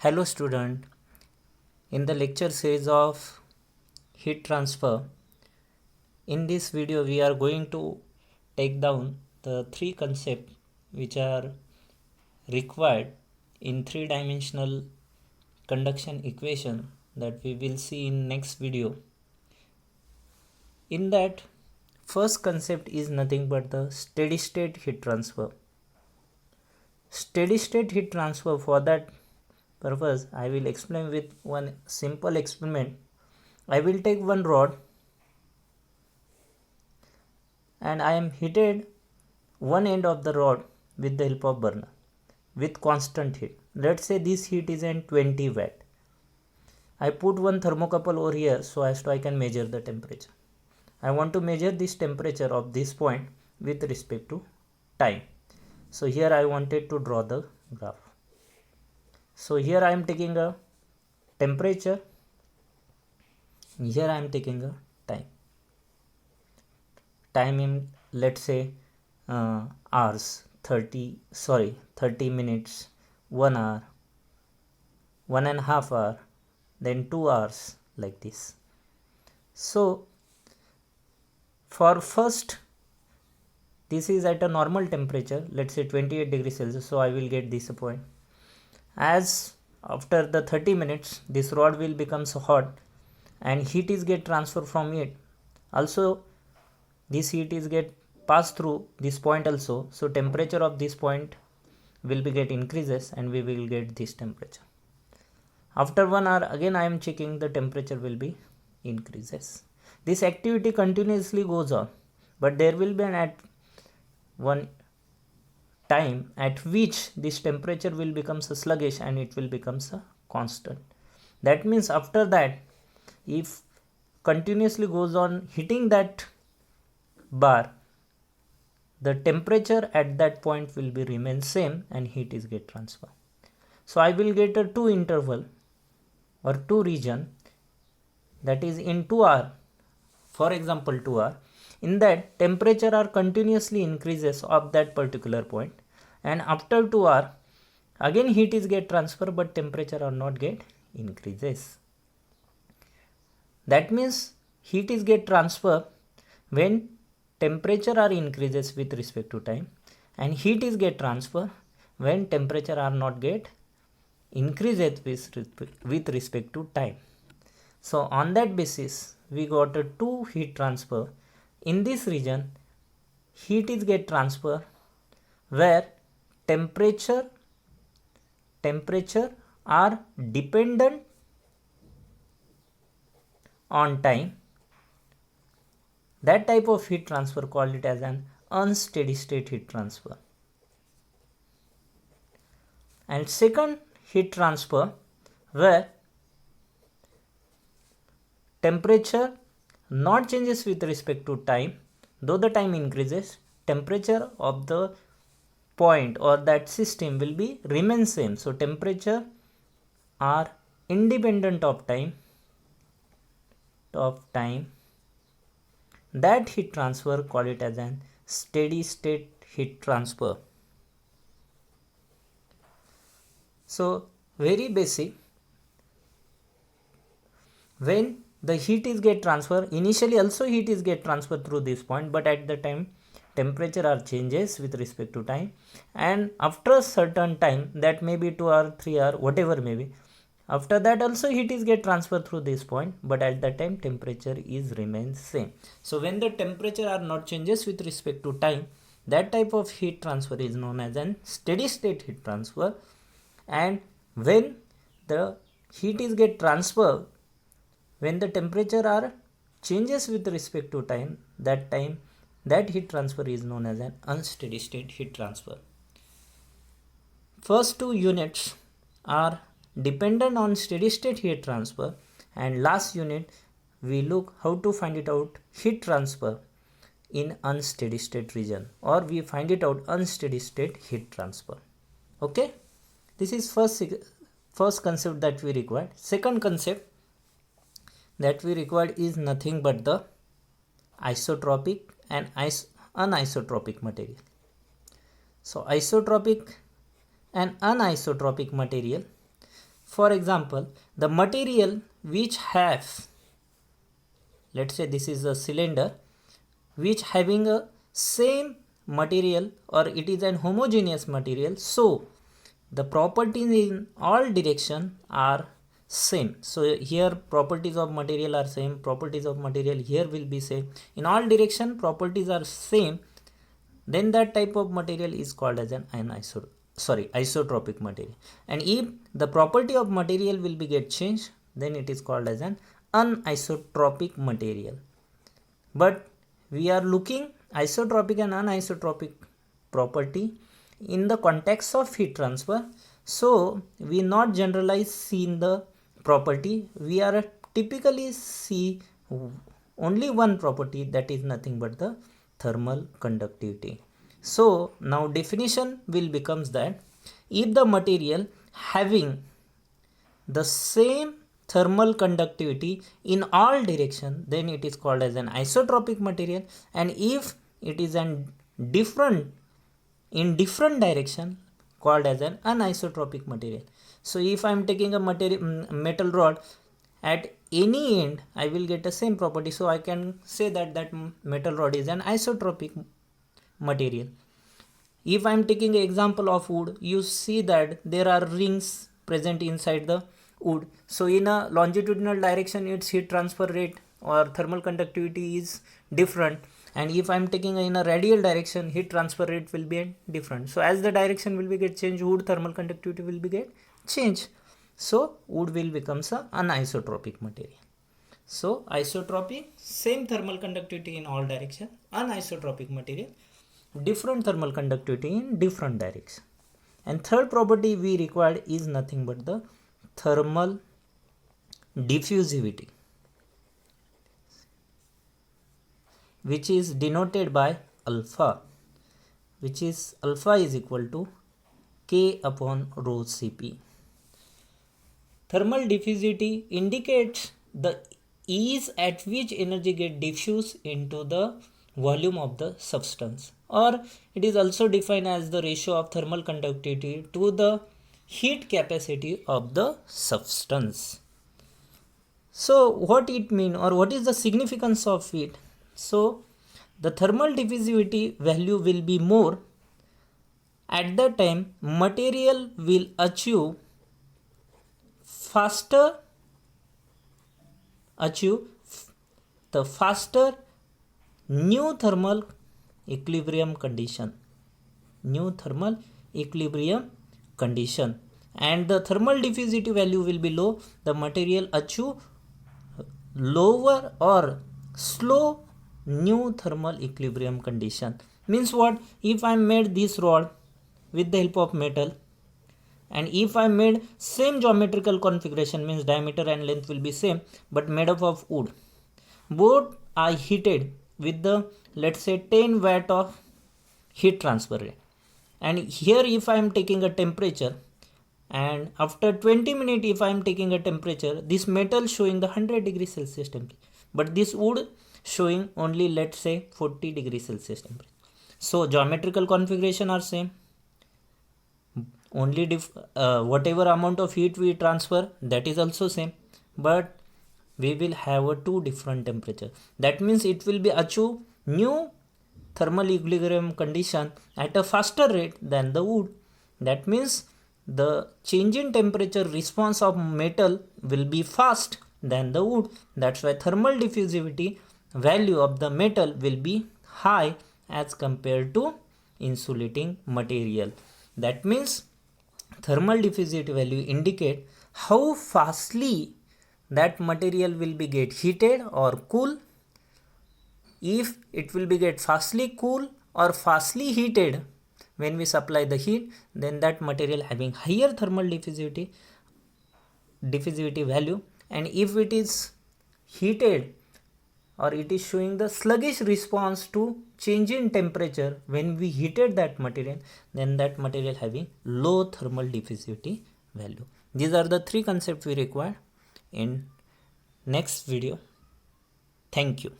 Hello student, in the lecture series of heat transfer, in this video we are going to take down the three concepts which are required in three-dimensional conduction equation that we will see in next video. In that, first concept is nothing but the steady state heat transfer. Steady state heat transfer, for that purpose I will explain with one simple experiment. I will take one rod and I am heated one end of the rod with the help of burner with constant heat. Let's say this heat is in 20 watt. I put one thermocouple over here so as to I can measure the temperature. I want to measure this temperature of this point with respect to time. So here I wanted to draw the graph. So here I am taking a temperature. Here I am taking a time. Time in, let's say, hours, 30 minutes, 1 hour, 1.5 hour, then 2 hours, like this. So for first, this is at a normal temperature, let's say 28 degrees Celsius, so I will get this point. As after the 30 minutes, this rod will become so hot and heat is get transferred from it. Also, this heat is get passed through this point also, so temperature of this point will be get increases and we will get this temperature. After 1 hour, again I am checking, the temperature will be increases. This activity continuously goes on, but there will be at one time at which this temperature will become sluggish and it will become constant. That means after that, if continuously goes on hitting that bar, the temperature at that point will be remain same and heat is get transfer. So I will get a two interval or two region, that is in 2 hour, for example 2 hour, in that temperature are continuously increases of that particular point, and after 2 hour again heat is get transfer but temperature are not get increases. That means heat is get transfer when temperature are increases with respect to time, and heat is get transfer when temperature are not get increases with respect to time. So on that basis we got a two heat transfer. In this region, heat is get transfer where temperature are dependent on time. That type of heat transfer, called it as an unsteady state heat transfer. And second heat transfer where temperature not changes with respect to time, though the time increases, temperature of the point or that system will be remain same. So temperature are independent of time. That heat transfer, call it as an steady state heat transfer. So very basic, when the heat is get transfer, initially also heat is get transferred through this point, but at the time temperature are changes with respect to time, and after a certain time, that may be 2 hour, 3 hour, whatever may be, after that also heat is get transferred through this point, but at that time temperature is remains same. So when the temperature are not changes with respect to time, that type of heat transfer is known as an steady state heat transfer. And when the heat is get transferred when the temperature are changes with respect to time, that heat transfer is known as an unsteady state heat transfer. First two units are dependent on steady state heat transfer, and last unit we look how to find it out heat transfer in unsteady state region, or we find it out unsteady state heat transfer. Okay, this is first concept that we required. Second concept that we required is nothing but the isotropic and anisotropic material. So isotropic and anisotropic material, For example, the material which has, let's say this is a cylinder which having a same material or it is an homogeneous material, so the properties in all direction are same. So here properties of material are same, properties of material here will be same, in all direction properties are same, then that type of material is called as an isotropic material. And if the property of material will be get changed, then it is called as an anisotropic material. But we are looking isotropic and anisotropic property in the context of heat transfer, so we not generalize seeing the property, we are typically see only one property, that is nothing but the thermal conductivity. So now definition will becomes that if the material having the same thermal conductivity in all direction, then it is called as an isotropic material. And if it is an different in different direction, called as an anisotropic material. So if I am taking a metal rod, at any end I will get the same property, so I can say that metal rod is an isotropic material. If I am taking an example of wood, you see that there are rings present inside the wood. So in a longitudinal direction its heat transfer rate or thermal conductivity is different, and if I am taking in a radial direction, heat transfer rate will be different. So as the direction will be get changed, wood thermal conductivity will be get changed. So wood will becomes an anisotropic material. So isotropic, same thermal conductivity in all direction. Anisotropic material, different thermal conductivity in different direction. And third property we required is nothing but the thermal diffusivity, which is denoted by alpha, which is alpha is equal to K upon rho Cp. Thermal diffusivity indicates the ease at which energy get diffused into the volume of the substance, or it is also defined as the ratio of thermal conductivity to the heat capacity of the substance. So what it mean, or what is the significance of it? So the thermal diffusivity value will be more at the time material will achieve the faster new thermal equilibrium condition, and the thermal diffusivity value will be low, the material achieve lower or slow new thermal equilibrium condition. Means what? If I made this rod with the help of metal, and if I made same geometrical configuration, means diameter and length will be same, but made up of wood, both are heated with the, let's say, 10 watt of heat transfer rate, and here if I am taking a temperature, and after 20 minutes if I am taking a temperature, this metal showing the 100 degrees Celsius temperature, but this wood showing only, let's say, 40 degrees Celsius temperature. So geometrical configuration are same, only whatever amount of heat we transfer, that is also same, but we will have a two different temperature. That means it will be achieve new thermal equilibrium condition at a faster rate than the wood. That means the change in temperature response of metal will be fast than the wood. That's why thermal diffusivity value of the metal will be high as compared to insulating material. That means thermal diffusivity value indicate how fastly that material will be get heated or cool. If it will be get fastly cool or fastly heated when we supply the heat, then that material having higher thermal diffusivity value. And if it is heated or it is showing the sluggish response to change in temperature when we heated that material, then that material having low thermal diffusivity value. These are the three concepts we require in next video. Thank you.